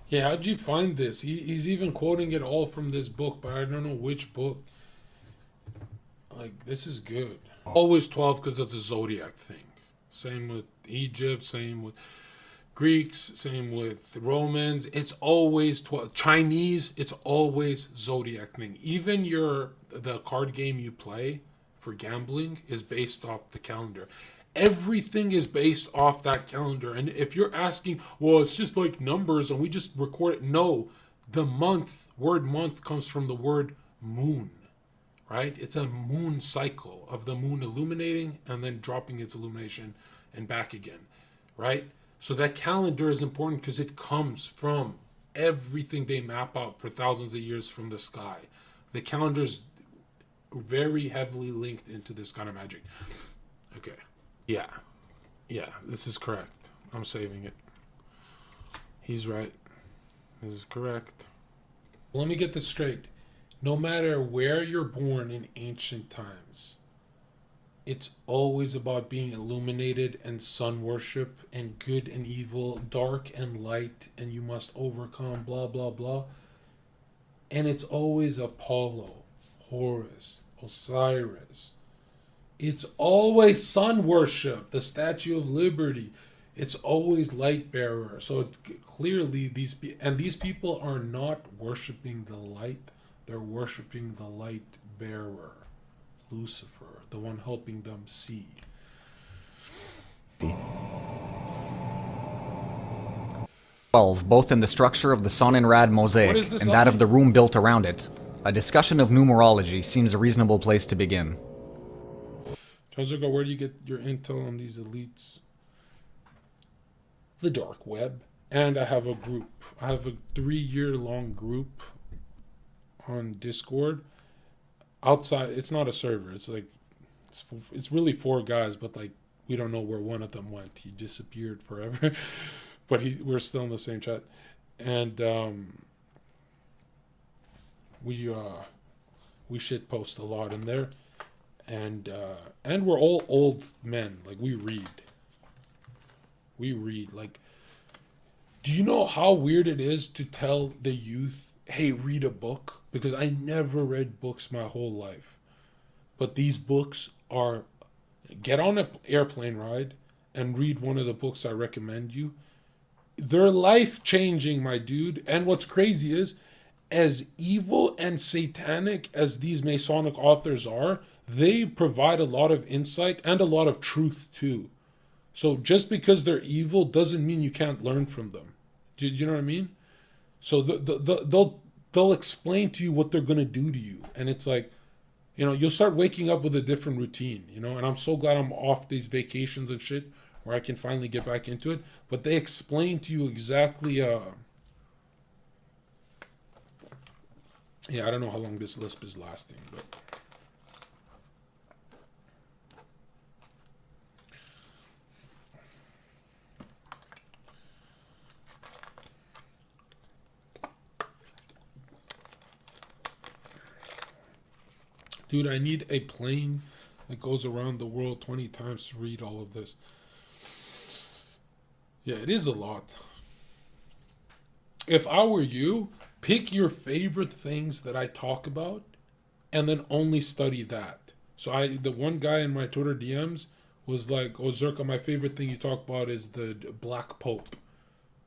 Yeah, how'd you find this? He's even quoting it all from this book, but I don't know which book. Like, this is good. Always 12 because it's a zodiac thing. Same with Egypt, same with Greeks, same with Romans. It's always 12. Chinese, it's always zodiac thing. Even the card game you play for gambling is based off the calendar. Everything is based off that calendar. And if you're asking, well, it's just like numbers and we just record it. No, the word month comes from the word moon, right? It's a moon cycle of the moon illuminating and then dropping its illumination and back again, right? So that calendar is important because it comes from everything they map out for thousands of years from the sky. The calendar is very heavily linked into this kind of magic. Okay. Yeah. Yeah, this is correct. I'm saving it. He's right. This is correct. Let me get this straight. No matter where you're born in ancient times, it's always about being illuminated and sun worship and good and evil, dark and light, and you must overcome, blah, blah, blah. And it's always Apollo, Horus, Osiris. It's always sun worship, the Statue of Liberty. It's always light bearer. So clearly these people are not worshiping the light. They're worshiping the light bearer, Lucifer, the one helping them see. 12, both in the structure of the Sonnenrad mosaic and that of the room built around it. A discussion of numerology seems a reasonable place to begin. Jon Zherka, where do you get your intel on these elites? The dark web. And I have a group. I have a 3-year-long group on Discord. Outside, it's not a server. It's like, it's really 4 guys, but like, we don't know where one of them went. He disappeared forever. But we're still in the same chat. And we shit post a lot in there. And we're all old men. Like, we read. Like, do you know how weird it is to tell the youth, hey, read a book? Because I never read books my whole life. But these books are, get on an airplane ride and read one of the books I recommend you. They're life-changing, my dude. And what's crazy is, as evil and satanic as these Masonic authors are, they provide a lot of insight and a lot of truth too. So just because they're evil doesn't mean you can't learn from them. Do you know what I mean? So they'll explain to you what they're going to do to you. And it's like, you know, you'll start waking up with a different routine, you know, and I'm so glad I'm off these vacations and shit where I can finally get back into it. But they explain to you exactly, yeah, I don't know how long this lisp is lasting, but... Dude, I need a plane that goes around the world 20 times to read all of this. Yeah, it is a lot. If I were you, pick your favorite things that I talk about and then only study that. So the one guy in my Twitter DMs was like, oh, Zherka, my favorite thing you talk about is the Black Pope.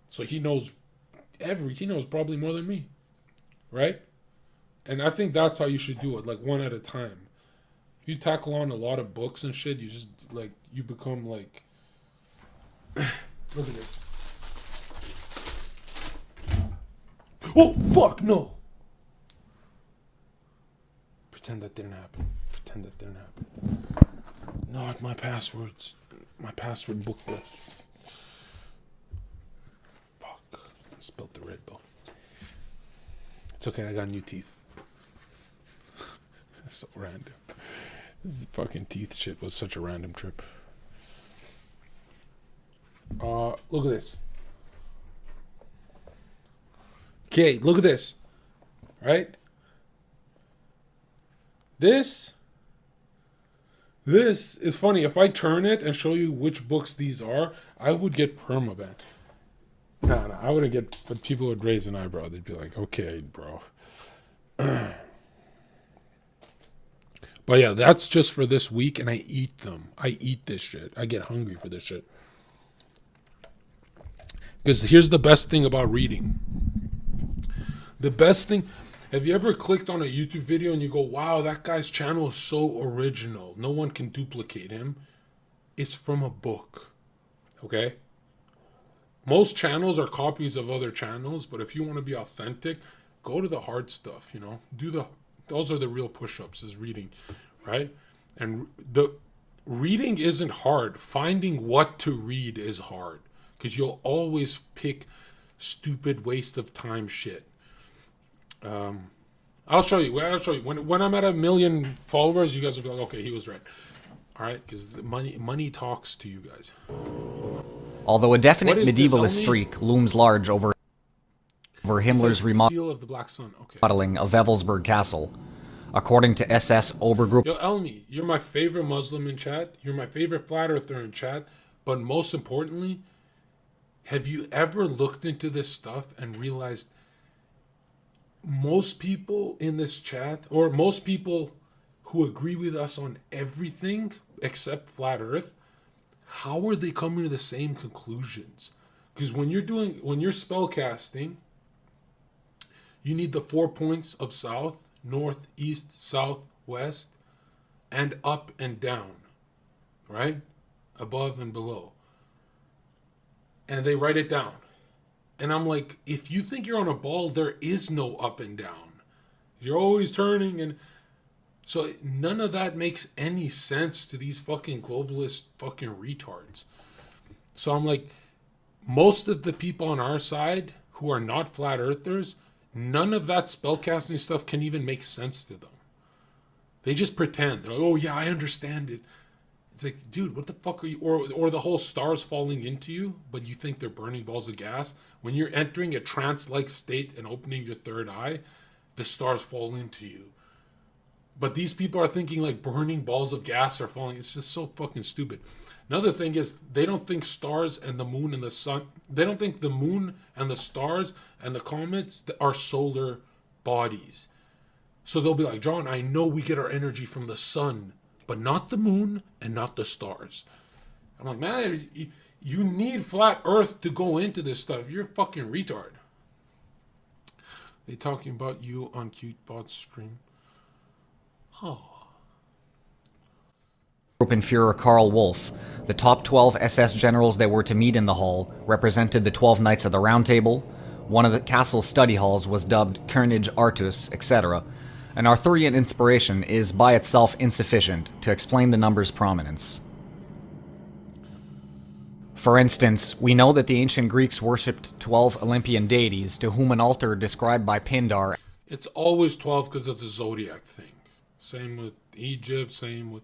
So he knows probably more than me, right? And I think that's how you should do it, like one at a time. If you tackle on a lot of books and shit, you just, like, you become like... Look at this. Oh, fuck, no! Pretend that didn't happen. Not my passwords. My password booklets. Fuck. I spilled the Red Bull. It's okay, I got new teeth. So random. This fucking teeth shit was such a random trip. Look at this. Okay, look at this. Right? This is funny. If I turn it and show you which books these are, I would get permaban. No, I wouldn't get, but people would raise an eyebrow. They'd be like, okay, bro. But yeah, that's just for this week, and I eat them. I eat this shit. I get hungry for this shit. Because here's the best thing about reading. The best thing, have you ever clicked on a YouTube video and you go, wow, that guy's channel is so original. No one can duplicate him. It's from a book. Okay? Most channels are copies of other channels, but if you want to be authentic, go to the hard stuff, you know? Those are the real push-ups, is reading, right? And the reading isn't hard. Finding what to read is hard, because you'll always pick stupid waste of time shit. I'll show you. When I'm at 1 million followers, you guys will be like, okay, he was right. All right, because money talks to you guys. Although a definite medievalist streak looms large over Himmler's remodeling of Wewelsburg Castle, according to SS Obergruppe. Yo, Elmi, you're my favorite Muslim in chat. You're my favorite flat earther in chat. But most importantly, have you ever looked into this stuff and realized most people in this chat, or most people who agree with us on everything except flat earth, how are they coming to the same conclusions? Because when you're spellcasting, you need the 4 points of south, north, east, south, west, and up and down, right? Above and below. And they write it down. And I'm like, if you think you're on a ball, there is no up and down. You're always turning. And so none of that makes any sense to these fucking globalist fucking retards. So I'm like, most of the people on our side who are not flat earthers, none of that spellcasting stuff can even make sense to them. They just pretend. They're like, oh yeah, I understand it. It's like, dude, what the fuck are you? Or the whole stars falling into you, but you think they're burning balls of gas. When you're entering a trance-like state and opening your third eye, the stars fall into you. But these people are thinking like burning balls of gas are falling. It's just so fucking stupid. Another thing is, they don't think stars and the moon and the sun, they don't think the moon and the stars and the comets are solar bodies. So they'll be like, John, I know we get our energy from the sun, but not the moon and not the stars. I'm like, man, you need flat earth to go into this stuff. You're a fucking retard. They talking about you on CuteBot's stream. Oh. Gruppenführer Karl Wolff, the top 12 SS generals that were to meet in the hall, represented the 12 Knights of the Round Table. One of the castle's study halls was dubbed Kernage Artus, etc. An Arthurian inspiration is by itself insufficient to explain the number's prominence. For instance, we know that the ancient Greeks worshipped 12 Olympian deities, to whom an altar described by Pindar. It's always 12 because it's a zodiac thing. Same with Egypt, same with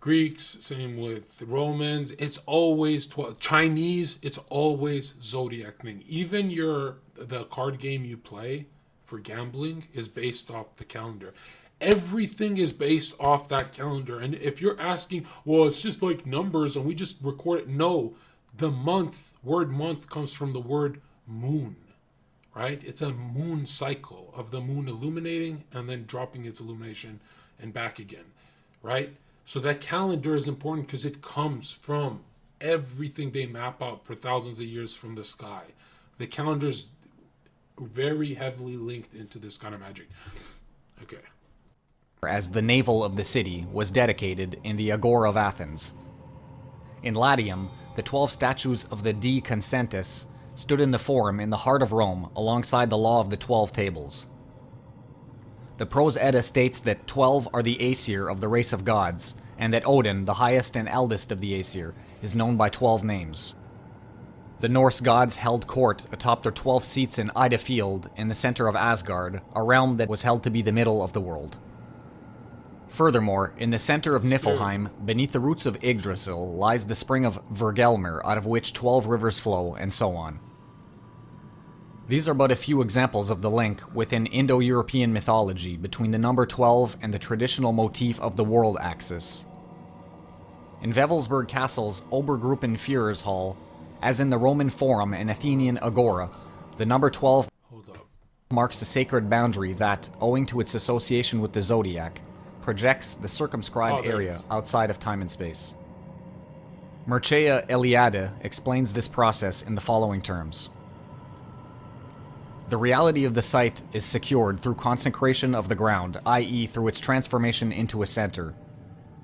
Greeks, same with Romans. It's always 12. Chinese, it's always zodiac thing. Even the card game you play for gambling is based off the calendar. Everything is based off that calendar. And if you're asking, well, it's just like numbers and we just record it. No, the word month comes from the word moon, right? It's a moon cycle of the moon illuminating and then dropping its illumination and back again, right? So that calendar is important because it comes from everything they map out for thousands of years from the sky. The calendar's very heavily linked into this kind of magic. Okay. As the navel of the city was dedicated in the Agora of Athens. In Latium, the 12 statues of the De Consentis stood in the Forum in the heart of Rome alongside the Law of the 12 Tables. The Prose Edda states that 12 are the Aesir of the race of gods, and that Odin, the highest and eldest of the Aesir, is known by 12 names. The Norse gods held court atop their 12 seats in Ida Field in the center of Asgard, a realm that was held to be the middle of the world. Furthermore, in the center of Niflheim, beneath the roots of Yggdrasil, lies the spring of Vergelmir, out of which 12 rivers flow, and so on. These are but a few examples of the link within Indo-European mythology between the number 12 and the traditional motif of the world axis. In Wewelsburg Castle's Obergruppenführer's Hall, As in the Roman Forum and Athenian Agora, the number 12 Hold up. marks a sacred boundary that, owing to its association with the zodiac, projects the circumscribed area outside of time and space. Mircea Eliade explains this process in the following terms. The reality of the site is secured through consecration of the ground, i.e. through its transformation into a center.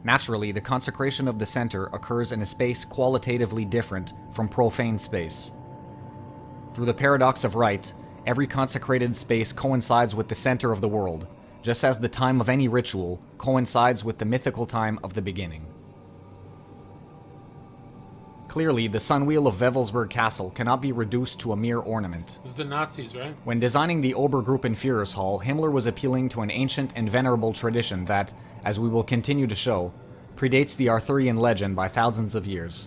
Naturally, the consecration of the center occurs in a space qualitatively different from profane space. Through the paradox of right, every consecrated space coincides with the center of the world, just as the time of any ritual coincides with the mythical time of the beginning. Clearly, the sun wheel of Wewelsburg Castle cannot be reduced to a mere ornament. It's the Nazis, right? When designing the Obergruppen Führershall, Himmler was appealing to an ancient and venerable tradition that, as we will continue to show, predates the Arthurian legend by thousands of years.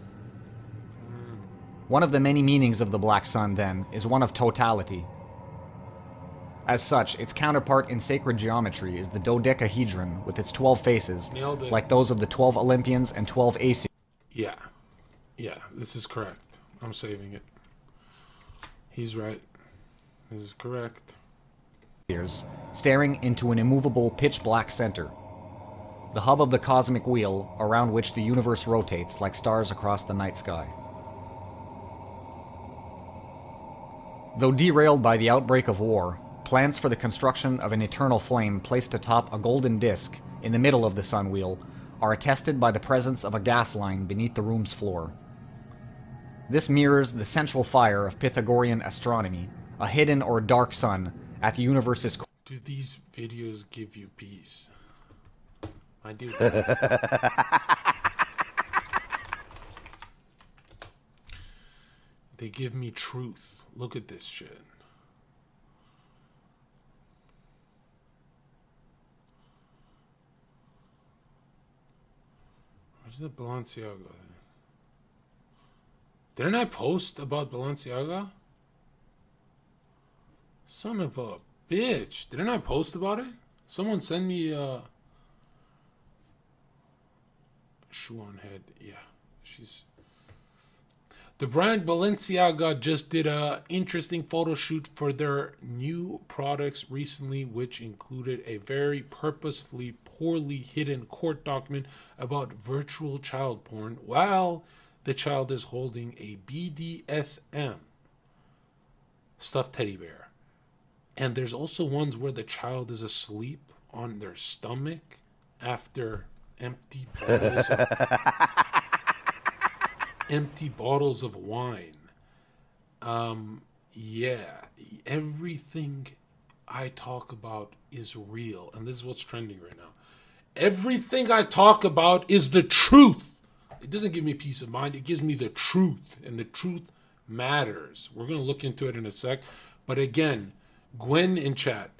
One of the many meanings of the Black Sun, then, is one of totality. As such, its counterpart in sacred geometry is the dodecahedron with its 12 faces, like those of the 12 Olympians and 12 Aces. Yeah, this is correct. I'm saving it. He's right. This is correct. Staring into an immovable pitch-black center. The hub of the cosmic wheel around which the universe rotates like stars across the night sky. Though derailed by the outbreak of war, plans for the construction of an eternal flame placed atop a golden disc in the middle of the sun wheel are attested by the presence of a gas line beneath the room's floor. This mirrors the central fire of Pythagorean astronomy, a hidden or dark sun at the universe's core. Do these videos give you peace? I do. They give me truth. Look at this shit. Where's the Balenciaga? Didn't I post about Balenciaga? Son of a bitch. Didn't I post about it? Someone send me a shoe on head. Yeah, she's... The brand Balenciaga just did a interesting photo shoot for their new products recently, which included a very purposefully poorly hidden court document about virtual child porn while the child is holding a BDSM stuffed teddy bear. And there's also ones where the child is asleep on their stomach after empty bottles of wine. Yeah, everything I talk about is real. And this is what's trending right now. Everything I talk about is the truth. It doesn't give me peace of mind. It gives me the truth. And the truth matters. We're going to look into it in a sec. But again, Gwen in chat,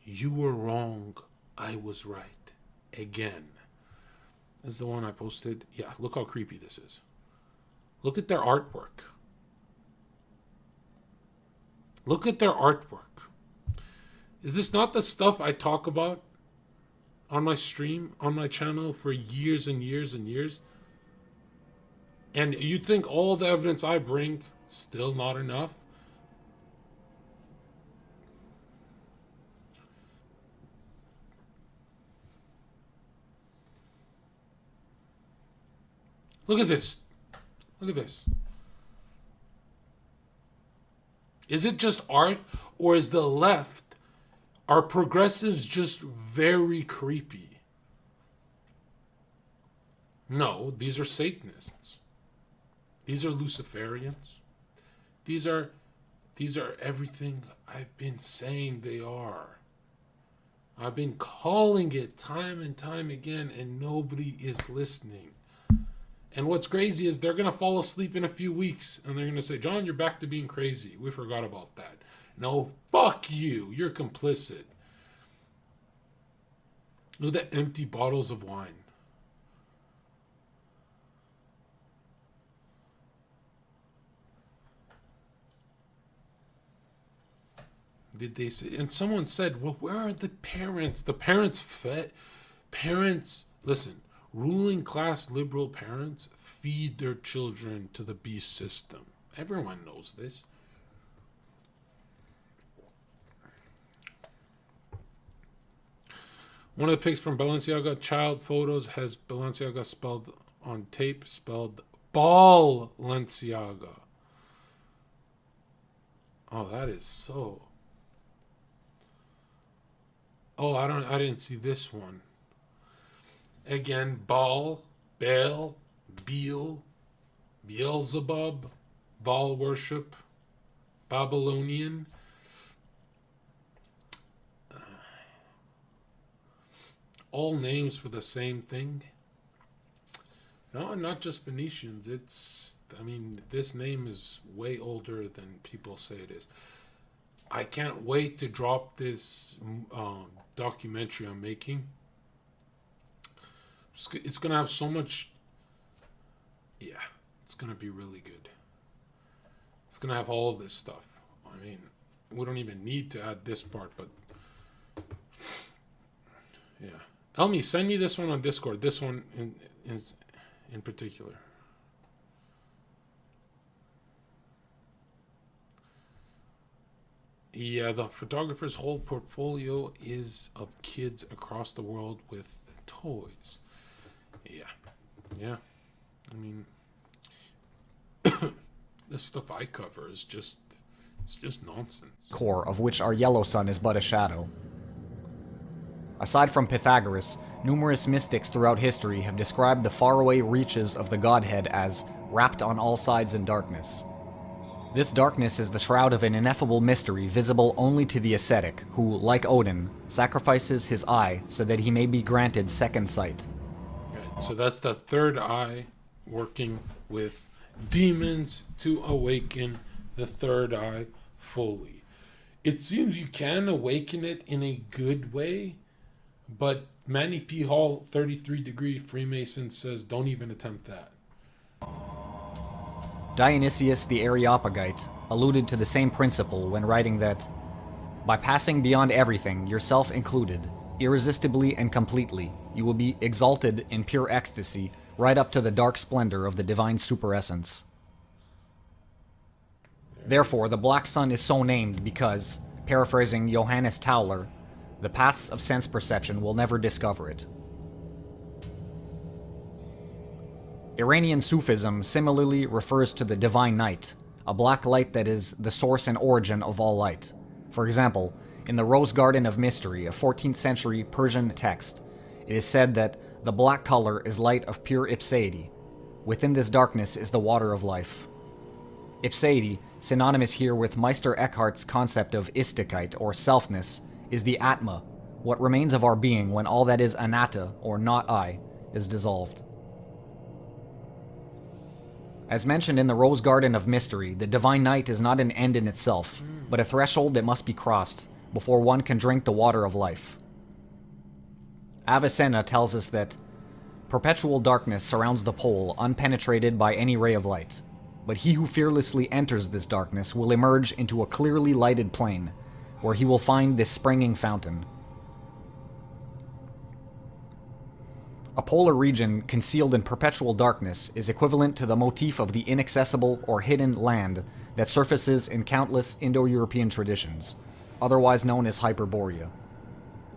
you were wrong. I was right. Again. This is the one I posted. Yeah, look how creepy this is. Look at their artwork. Look at their artwork. Is this not the stuff I talk about on my stream, on my channel for years and years and years? And you think all the evidence I bring, still not enough? Look at this. Look at this. Is it just art, or is the left, are progressives just very creepy? No, these are Satanists. These are Luciferians. These are everything I've been saying they are. I've been calling it time and time again, and nobody is listening. And what's crazy is they're going to fall asleep in a few weeks, and they're going to say, John, you're back to being crazy. We forgot about that. No, fuck you. You're complicit. Look at the empty bottles of wine. Did they say? And someone said, well, where are the parents? The parents fed. Parents, listen, ruling class liberal parents feed their children to the beast system. Everyone knows this. One of the pics from Balenciaga child photos has Balenciaga spelled on tape, spelled Balenciaga. Oh, that is so. Oh, I didn't see this one. Again, Baal, Baal, Beel, Beelzebub, Baal worship, Babylonian. All names for the same thing. No, not just Phoenicians. I mean, this name is way older than people say it is. I can't wait to drop this documentary I'm making. It's going to have so much... Yeah, it's going to be really good. It's going to have all this stuff. I mean, we don't even need to add this part, but... Yeah. Elmi, send me this one on Discord. This one in particular. Yeah, the photographer's whole portfolio is of kids across the world with toys. Yeah. Yeah. I mean, the stuff I cover is just, it's just nonsense. Core of which our yellow sun is but a shadow. Aside from Pythagoras, numerous mystics throughout history have described the faraway reaches of the Godhead as wrapped on all sides in darkness. This darkness is the shroud of an ineffable mystery visible only to the ascetic, who, like Odin, sacrifices his eye so that he may be granted second sight. Right, so that's the third eye working with demons to awaken the third eye fully. It seems you can awaken it in a good way, but Manny P. Hall, 33-degree Freemason, says don't even attempt that. Dionysius the Areopagite alluded to the same principle when writing that, by passing beyond everything, yourself included, irresistibly and completely, you will be exalted in pure ecstasy right up to the dark splendor of the divine superessence. Therefore, the black sun is so named because, paraphrasing Johannes Tauler, the paths of sense perception will never discover it. Iranian Sufism similarly refers to the divine night, a black light that is the source and origin of all light. For example, in the Rose Garden of Mystery, a 14th century Persian text, it is said that the black color is light of pure ipseity. Within this darkness is the water of life. Ipseity, synonymous here with Meister Eckhart's concept of istikite or selfness, is the atma, what remains of our being when all that is anatta, or not I, is dissolved. As mentioned in the Rose Garden of Mystery, the divine night is not an end in itself, but a threshold that must be crossed before one can drink the water of life. Avicenna tells us that perpetual darkness surrounds the pole unpenetrated by any ray of light, but he who fearlessly enters this darkness will emerge into a clearly lighted plain, where he will find this springing fountain. A polar region concealed in perpetual darkness is equivalent to the motif of the inaccessible or hidden land that surfaces in countless Indo-European traditions, otherwise known as Hyperborea.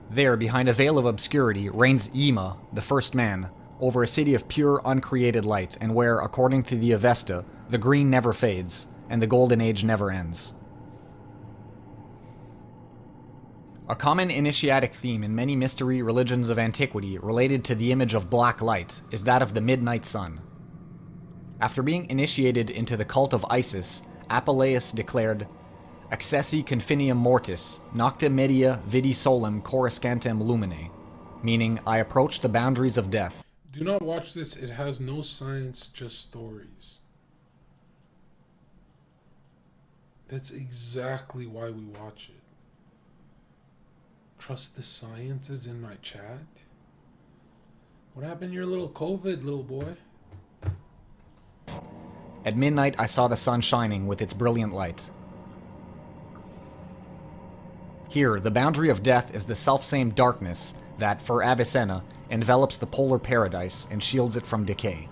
There, behind a veil of obscurity, reigns Yima, the first man, over a city of pure, uncreated light, and where, according to the Avesta, the green never fades, and the golden age never ends. A common initiatic theme in many mystery religions of antiquity related to the image of black light is that of the midnight sun. After being initiated into the cult of Isis, Apuleius declared, Accessi confinium mortis, nocte media vidi solem coruscantem lumine, meaning, I approach the boundaries of death. Do not watch this. It has no science, just stories. That's exactly why we watch it. Trust the science is in my chat? What happened to your little COVID, little boy? At midnight, I saw the sun shining with its brilliant light. Here, the boundary of death is the selfsame darkness that, for Avicenna, envelops the polar paradise and shields it from decay.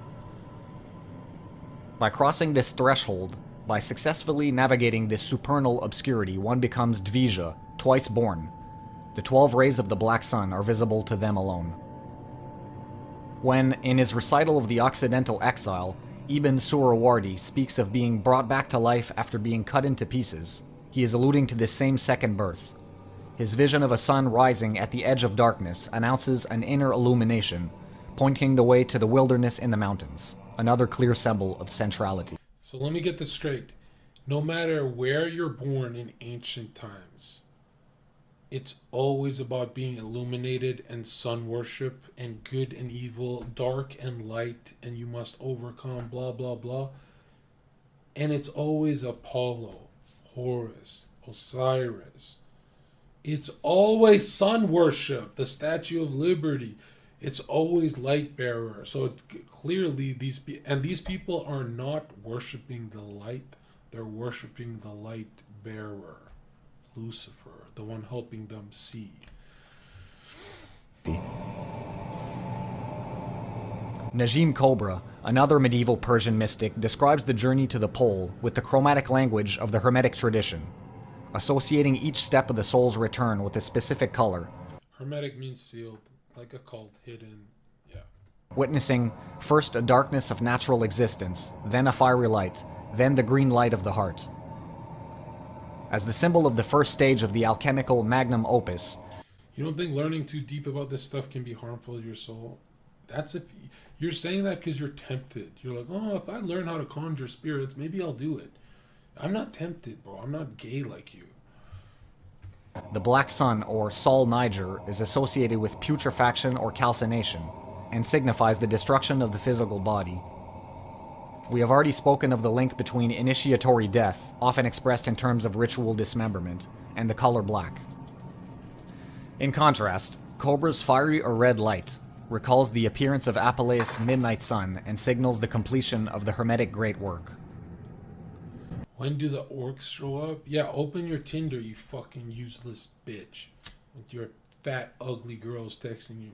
By crossing this threshold, By successfully navigating this supernal obscurity, one becomes Dvija, twice born. The 12 rays of the black sun are visible to them alone. When, in his recital of the Occidental exile, Ibn Surawardi speaks of being brought back to life after being cut into pieces, he is alluding to this same second birth. His vision of a sun rising at the edge of darkness announces an inner illumination, pointing the way to the wilderness in the mountains, another clear symbol of centrality. So let me get this straight. No matter where you're born in ancient times, it's always about being illuminated and sun worship and good and evil, dark and light, and you must overcome, blah, blah, blah. And it's always Apollo, Horus, Osiris. It's always sun worship, the Statue of Liberty. It's always light bearer. So clearly these people are not worshiping the light. They're worshiping the light bearer, Lucifer, the one helping them see. Najim Cobra, another medieval Persian mystic, describes the journey to the pole with the chromatic language of the Hermetic tradition, associating each step of the soul's return with a specific color. Hermetic means sealed, like occult, hidden, yeah. Witnessing first a darkness of natural existence, then a fiery light, then the green light of the heart. As the symbol of the first stage of the alchemical magnum opus. You don't think learning too deep about this stuff can be harmful to your soul? That's if you're saying that because you're tempted. You're like, oh, if I learn how to conjure spirits, maybe I'll do it. I'm not tempted, bro. I'm not gay like you. The black sun, or Sol Niger, is associated with putrefaction or calcination, and signifies the destruction of the physical body. We have already spoken of the link between initiatory death, often expressed in terms of ritual dismemberment, and the color black. In contrast, Cobra's fiery or red light recalls the appearance of Apuleius' midnight sun and signals the completion of the Hermetic great work. When do the orcs show up? Yeah, open your Tinder, you fucking useless bitch. With your fat, ugly girls texting you.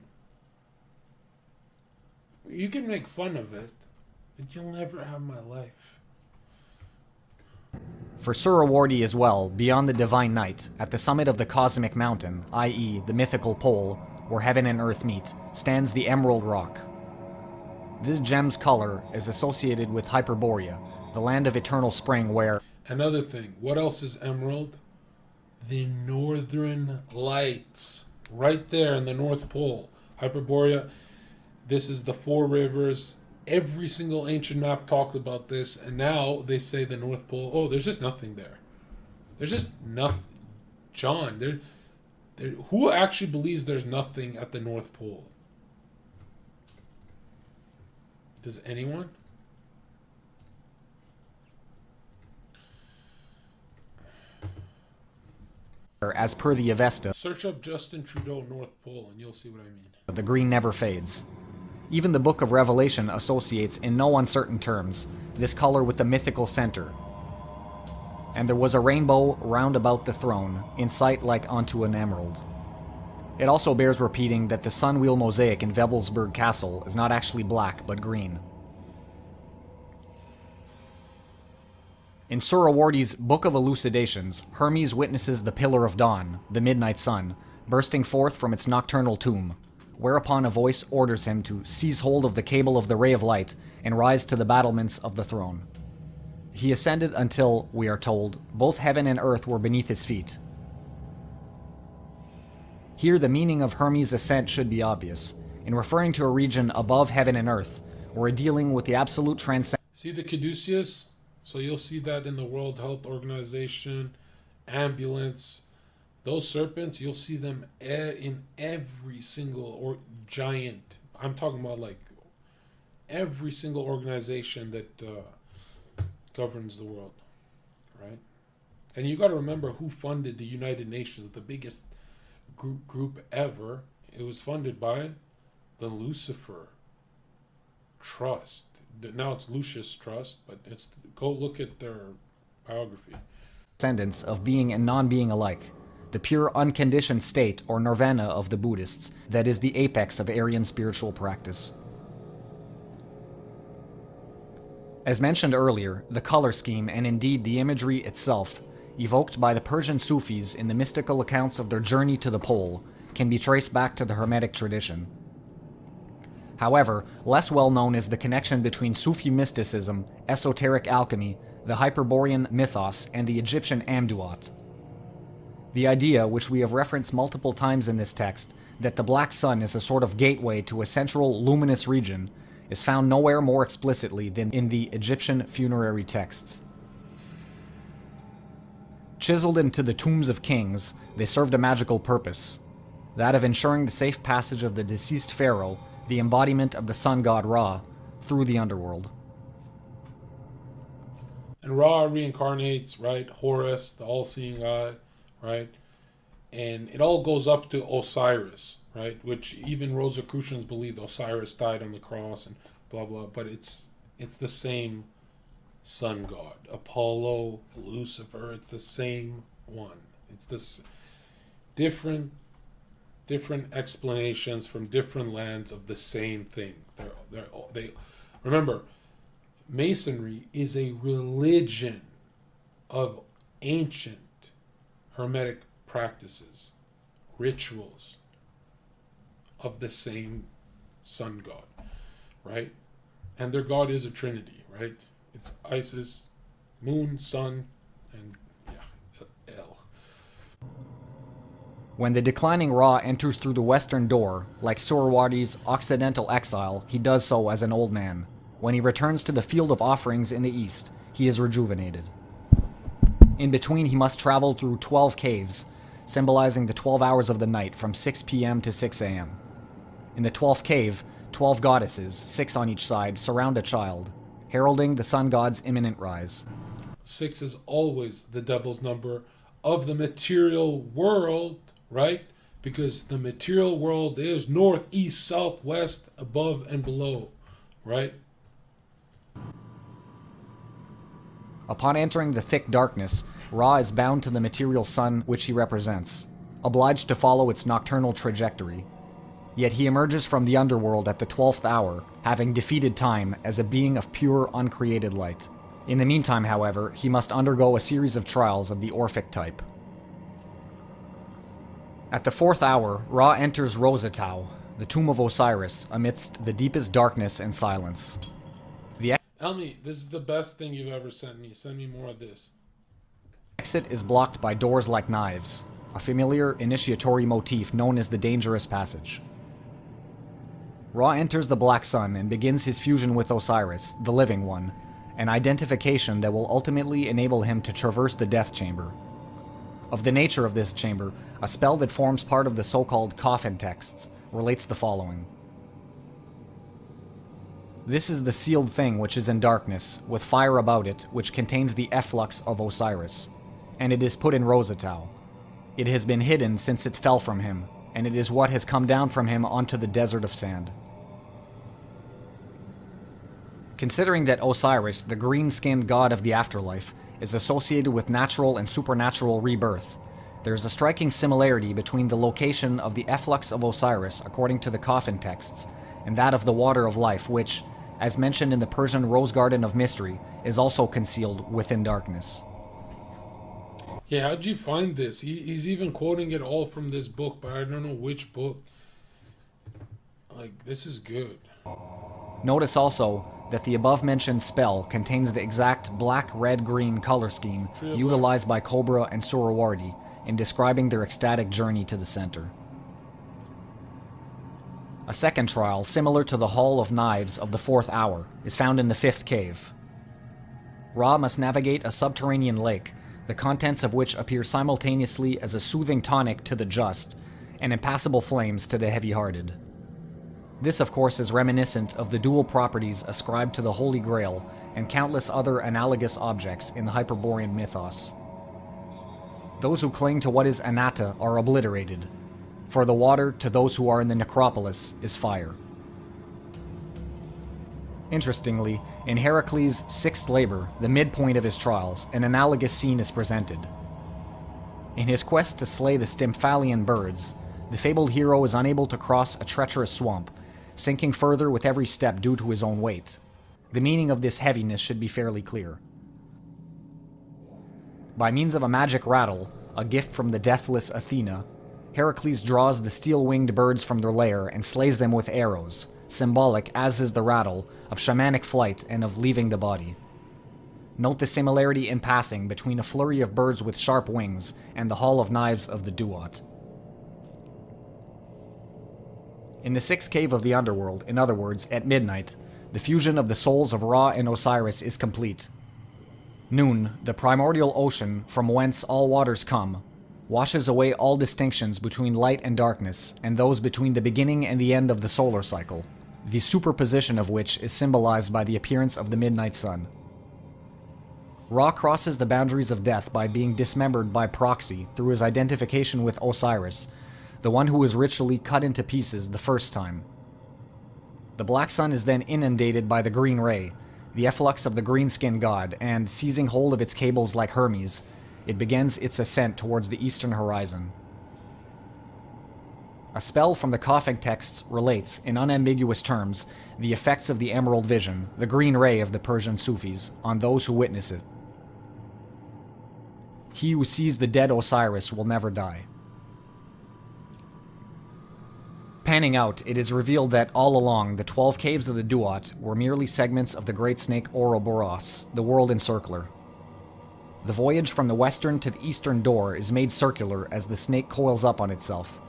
You can make fun of it, but you'll never have my life. For Surawardi as well, beyond the divine night, at the summit of the cosmic mountain, i.e. the mythical pole, where heaven and earth meet, stands the emerald rock. This gem's color is associated with Hyperborea, the land of eternal spring where... Another thing, what else is emerald? The northern lights. Right there in the North Pole. Hyperborea, this is the four rivers. Every single ancient map talked about this, and now they say the North Pole. Oh, there's just nothing there. There's just nothing. John, who actually believes there's nothing at the North Pole? Does anyone? As per the Avesta, search up Justin Trudeau North Pole and you'll see what I mean. The green never fades. Even the Book of Revelation associates in no uncertain terms this color with the mythical center. And there was a rainbow round about the throne, in sight like unto an emerald. It also bears repeating that the sun wheel mosaic in Wewelsburg Castle is not actually black, but green. In Surawardi's Book of Elucidations, Hermes witnesses the Pillar of Dawn, the midnight sun, bursting forth from its nocturnal tomb, whereupon a voice orders him to seize hold of the cable of the ray of light and rise to the battlements of the throne. He ascended until, we are told, both heaven and earth were beneath his feet. Here the meaning of Hermes' ascent should be obvious. In referring to a region above heaven and earth, we're dealing with the absolute transcendence. See the caduceus? So you'll see that in the World Health Organization, ambulance. Those serpents, you'll see them in every single giant. I'm talking about like every single organization that governs the world, right? And you got to remember who funded the United Nations, the biggest group ever. It was funded by the Lucifer Trust. Now it's Lucius Trust, but go look at their biography. Descendants of being and non-being alike, the pure unconditioned state or nirvana of the Buddhists, that is the apex of Aryan spiritual practice. As mentioned earlier, the color scheme, and indeed the imagery itself, evoked by the Persian Sufis in the mystical accounts of their journey to the pole, can be traced back to the Hermetic tradition. However, less well known is the connection between Sufi mysticism, esoteric alchemy, the Hyperborean mythos, and the Egyptian Amduat. The idea, which we have referenced multiple times in this text, that the black sun is a sort of gateway to a central luminous region, is found nowhere more explicitly than in the Egyptian funerary texts. Chiseled into the tombs of kings, they served a magical purpose, that of ensuring the safe passage of the deceased pharaoh, the embodiment of the sun god Ra, through the underworld. And Ra reincarnates, right? Horus, the all-seeing eye, right? And it all goes up to Osiris, right? Which even Rosicrucians believe Osiris died on the cross and blah blah. But it's the same sun god, Apollo, Lucifer. It's the same one. It's this different explanations from different lands of the same thing. They remember, Masonry is a religion of ancient hermetic practices, rituals of the same sun god, right? And their god is a trinity, right? It's Isis, moon, sun, and El. When the declining Ra enters through the western door, like Surawati's Occidental exile, he does so as an old man. When he returns to the field of offerings in the east, he is rejuvenated. In between, he must travel through 12 caves, symbolizing the 12 hours of the night from 6 p.m. to 6 a.m. In the 12th cave, 12 goddesses, 6 on each side, surround a child, heralding the sun god's imminent rise. 6 is always the devil's number of the material world, right? Because the material world is north, east, south, west, above, and below, right? Upon entering the thick darkness, Ra is bound to the material sun which he represents, obliged to follow its nocturnal trajectory. Yet he emerges from the underworld at the 12th hour, having defeated time as a being of pure, uncreated light. In the meantime, however, he must undergo a series of trials of the Orphic type. At the 4th hour, Ra enters Rosatau, the tomb of Osiris, amidst the deepest darkness and silence. Elmi, this is the best thing you've ever sent me. Send me more of this. Exit is blocked by doors like knives, a familiar initiatory motif known as the Dangerous Passage. Ra enters the Black Sun and begins his fusion with Osiris, the Living One, an identification that will ultimately enable him to traverse the Death Chamber. Of the nature of this chamber, a spell that forms part of the so-called coffin texts relates the following. This is the sealed thing which is in darkness, with fire about it, which contains the efflux of Osiris, and it is put in Rosatau. It has been hidden since it fell from him, and it is what has come down from him onto the desert of sand. Considering that Osiris, the green-skinned god of the afterlife, is associated with natural and supernatural rebirth, there is a striking similarity between the location of the efflux of Osiris, according to the coffin texts, and that of the water of life, which, as mentioned in the Persian Rose Garden of Mystery, is also concealed within darkness. Yeah, how'd you find this? He's even quoting it all from this book, but I don't know which book. Like, this is good. Notice also that the above-mentioned spell contains the exact black, red, green color scheme utilized by Cobra and Surawati in describing their ecstatic journey to the center. A second trial, similar to the Hall of Knives of the 4th hour, is found in the 5th cave. Ra must navigate a subterranean lake, the contents of which appear simultaneously as a soothing tonic to the just and impassable flames to the heavy-hearted. This, of course, is reminiscent of the dual properties ascribed to the Holy Grail and countless other analogous objects in the Hyperborean mythos. Those who cling to what is anatta are obliterated, for the water to those who are in the necropolis is fire. Interestingly, in Heracles' 6th labor, the midpoint of his trials, an analogous scene is presented. In his quest to slay the Stymphalian birds, the fabled hero is unable to cross a treacherous swamp, sinking further with every step due to his own weight. The meaning of this heaviness should be fairly clear. By means of a magic rattle, a gift from the deathless Athena, Heracles draws the steel-winged birds from their lair and slays them with arrows, symbolic, as is the rattle, of shamanic flight and of leaving the body. Note the similarity in passing between a flurry of birds with sharp wings and the hall of knives of the duat. In the sixth cave of the underworld, in other words, at midnight, the fusion of the souls of Ra and Osiris is complete. Noon, the primordial ocean from whence all waters come, washes away all distinctions between light and darkness, and those between the beginning and the end of the solar cycle, the superposition of which is symbolized by the appearance of the midnight sun. Ra crosses the boundaries of death by being dismembered by proxy through his identification with Osiris, the one who was ritually cut into pieces the first time. The black sun is then inundated by the green ray, the efflux of the green-skinned god, and, seizing hold of its cables like Hermes, it begins its ascent towards the eastern horizon. A spell from the Kophic texts relates, in unambiguous terms, the effects of the emerald vision, the green ray of the Persian Sufis, on those who witness it. He who sees the dead Osiris will never die. Panning out, it is revealed that all along, the 12 caves of the Duat were merely segments of the great snake Ouroboros, the world encircler. The voyage from the western to the eastern door is made circular as the snake coils up on itself.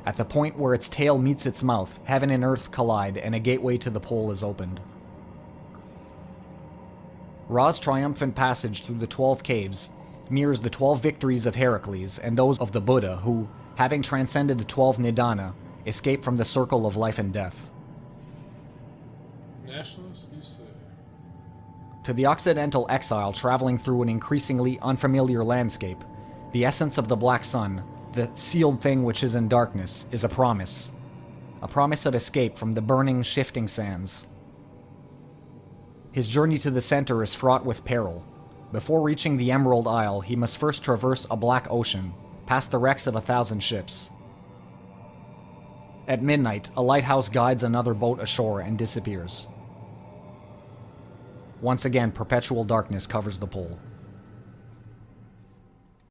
At the point where its tail meets its mouth, heaven and earth collide and a gateway to the pole is opened. Ra's triumphant passage through the 12 caves mirrors the 12 victories of Heracles and those of the Buddha who, having transcended the 12 Nidana, escape from the circle of life and death. Nationalist, you say? To the Occidental exile traveling through an increasingly unfamiliar landscape, the essence of the Black Sun, the sealed thing which is in darkness, is a promise of escape from the burning, shifting sands. His journey to the center is fraught with peril. Before reaching the Emerald Isle, he must first traverse a black ocean, past the wrecks of 1,000 ships. At midnight, a lighthouse guides another boat ashore and disappears. Once again, perpetual darkness covers the pole.